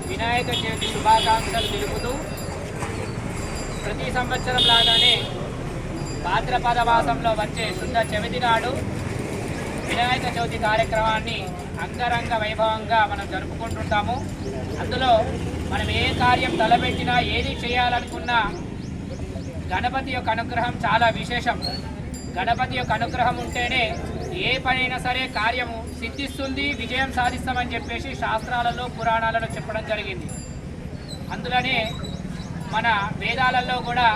వినాయక చవితి శుభాకాంక్షలు తెలుపుతూ ప్రతి సంవత్సరం లాగానే భాద్రపద మాసంలో వచ్చే శుద్ధ చవితి నాడు వినాయక చవితి కార్యక్రమాన్ని అంగరంగ వైభవంగా మనం జరుపుకుంటుంటాము. అందులో మనం ఏ కార్యం తలపెట్టినా ఏది చేయాలనుకున్నా గణపతి యొక్క అనుగ్రహం చాలా విశేషం. గణపతి యొక్క అనుగ్రహం ఉంటేనే ఏ పనైనా సరే కార్యము సిద్ధిస్తుంది, విజయం సాధిస్తామని చెప్పేసి శాస్త్రాలలో పురాణాలలో చెప్పడం జరిగింది. అందులోనే మన వేదాలలో కూడా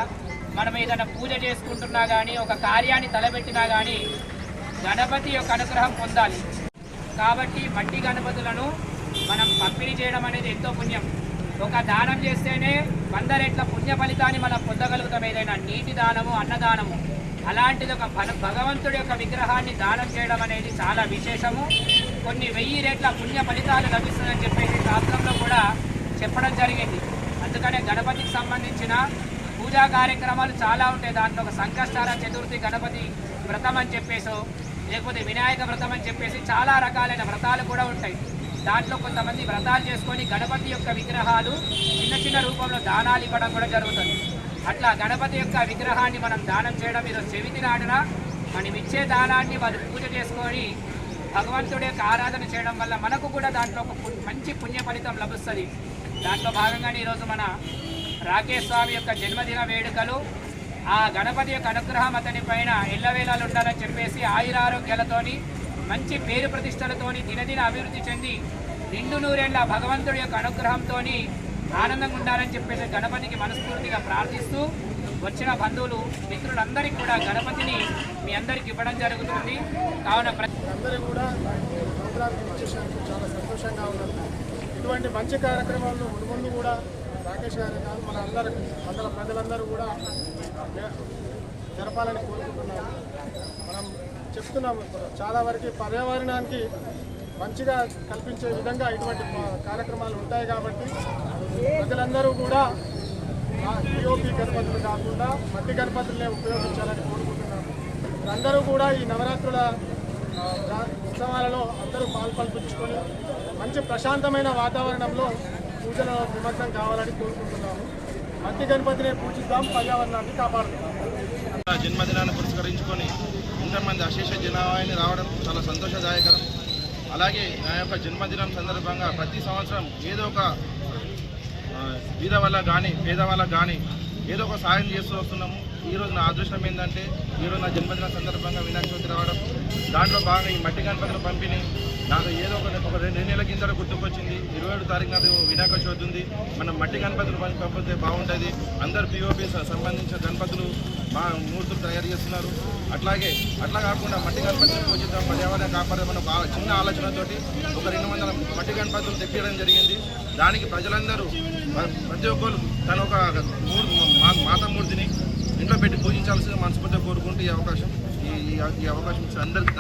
మనం ఏదైనా పూజ చేసుకుంటున్నా కానీ ఒక కార్యాన్ని తలపెట్టినా కానీ గణపతి యొక్క అనుగ్రహం పొందాలి. కాబట్టి మట్టి గణపతులను మనం పంపిణీ చేయడం అనేది ఎంతో పుణ్యం. ఒక దానం చేస్తేనే 100 రెట్ల పుణ్య ఫలితాన్ని మనం పొందగలుగుతాం. ఏదైనా నీటి దానము, అన్నదానము, అలాంటిది ఒక భగవంతుడి యొక్క విగ్రహాన్ని దానం చేయడం అనేది చాలా విశేషము. కొన్ని 1000 రెట్ల పుణ్య ఫలితాలు లభిస్తుందని చెప్పేసి శాస్త్రంలో కూడా చెప్పడం జరిగింది. అందుకనే గణపతికి సంబంధించిన పూజా కార్యక్రమాలు చాలా ఉంటాయి. దాంట్లో ఒక సంకష్టార చతుర్థి గణపతి వ్రతం అని చెప్పేసి, లేకపోతే వినాయక వ్రతం అని చెప్పేసి చాలా రకాలైన వ్రతాలు కూడా ఉంటాయి. దాంట్లో కొంతమంది వ్రతాలు చేసుకొని గణపతి యొక్క విగ్రహాలు చిన్న చిన్న రూపంలో దానాలు ఇవ్వడం కూడా జరుగుతుంది. అట్లా గణపతి యొక్క విగ్రహాన్ని మనం దానం చేయడం, ఈరోజు చవితి నాడున మనం ఇచ్చే దానాన్ని వాళ్ళు పూజ చేసుకొని భగవంతుడి యొక్క ఆరాధన చేయడం వల్ల మనకు కూడా దాంట్లో ఒక మంచి పుణ్య ఫలితం లభిస్తుంది. దాంట్లో భాగంగానే ఈరోజు మన రాకేష్ స్వామి యొక్క జన్మదిన వేడుకలు, ఆ గణపతి యొక్క అనుగ్రహం అతని పైన ఎల్లవేళలు ఉండాలని చెప్పేసి ఆయురారోగ్యాలతోని మంచి పేరు ప్రతిష్టలతోని దినదిన అభివృద్ధి చెంది నిండు నూరేళ్ల భగవంతుడి యొక్క అనుగ్రహంతో ఆనందంగా ఉండాలని చెప్పేసి గణపతికి మనస్ఫూర్తిగా ప్రార్థిస్తూ వచ్చిన బంధువులు మిత్రులందరికీ కూడా గణపతిని మీ అందరికి ఇవ్వడం జరుగుతుంది. కావున అందరూ కూడా చాలా సంతోషంగా ఉన్నారు. ఇటువంటి మంచి కార్యక్రమాలను ముందు కూడా రాకేష్ గారు కాదు మన అందరూ ప్రజలందరూ కూడా జరపాలని కోరుకుంటున్నారు. మనం చెప్తున్నాము చాలా వరకు పర్యావరణానికి మంచిగా కల్పించే విధంగా ఇటువంటి కార్యక్రమాలు ఉంటాయి. కాబట్టి ప్రజలందరూ కూడా పిఓపి గణపతులు కాకుండా మట్టి గణపతులనే ఉపయోగించాలని కోరుకుంటున్నాము. అందరూ కూడా ఈ నవరాత్రుల ఉత్సవాలలో అందరూ పాల్పంచుకొని మంచి ప్రశాంతమైన వాతావరణంలో పూజలో నిమగ్నం కావాలని కోరుకుంటున్నాము. మట్టి గణపతిని పూజిద్దాం, పర్యావరణాన్ని కాపాడుతున్నాం. జన్మదినాన్ని పురస్కరించుకొని ఇంతమంది అశేష జనాభాని రావడం చాలా సంతోషదాయకరం. అలాగే నా యొక్క జన్మదినం సందర్భంగా ప్రతి సంవత్సరం ఏదో ఒక బీద వల్ల కానీ పేద వాళ్ళకు కానీ ఏదో ఒక సాయం చేస్తూ వస్తున్నాము. ఈరోజు నా అదృష్టం ఏంటంటే ఈరోజు నా జన్మదిన సందర్భంగా వినాయక చవితి రావడం, దాంట్లో భాగంగా ఈ మట్టి గణపతుల పంపిణీ నాకు ఏదో ఒక 2 నెలల కింద గుర్తుకొచ్చింది. 27వ తారీఖు నాడు వినాయక చవితి ఉంది. మనం మట్టి గణపతులు పంపితే బాగుంటుంది. అందరు పిఓపి సంబంధించిన గణపతులు మూర్తులు తయారు చేస్తున్నారు. అట్లా కాకుండా మట్టి గణపతులు పూజిద్దాం, పర్యావరణ కాపాడమని ఒక చిన్న ఆలోచనతోటి ఒక 200 మట్టి గణపతులు తెప్పించడం జరిగింది. దానికి ప్రజలందరూ ప్రతి ఒక్కరు తన ఒక మాతామూర్తిని ఇంట్లో పెట్టి పూజించాల్సిందిగా మనస్ఫూర్తిగా కోరుకుంటూ ఈ అవకాశం ఇచ్చిన అందరికీ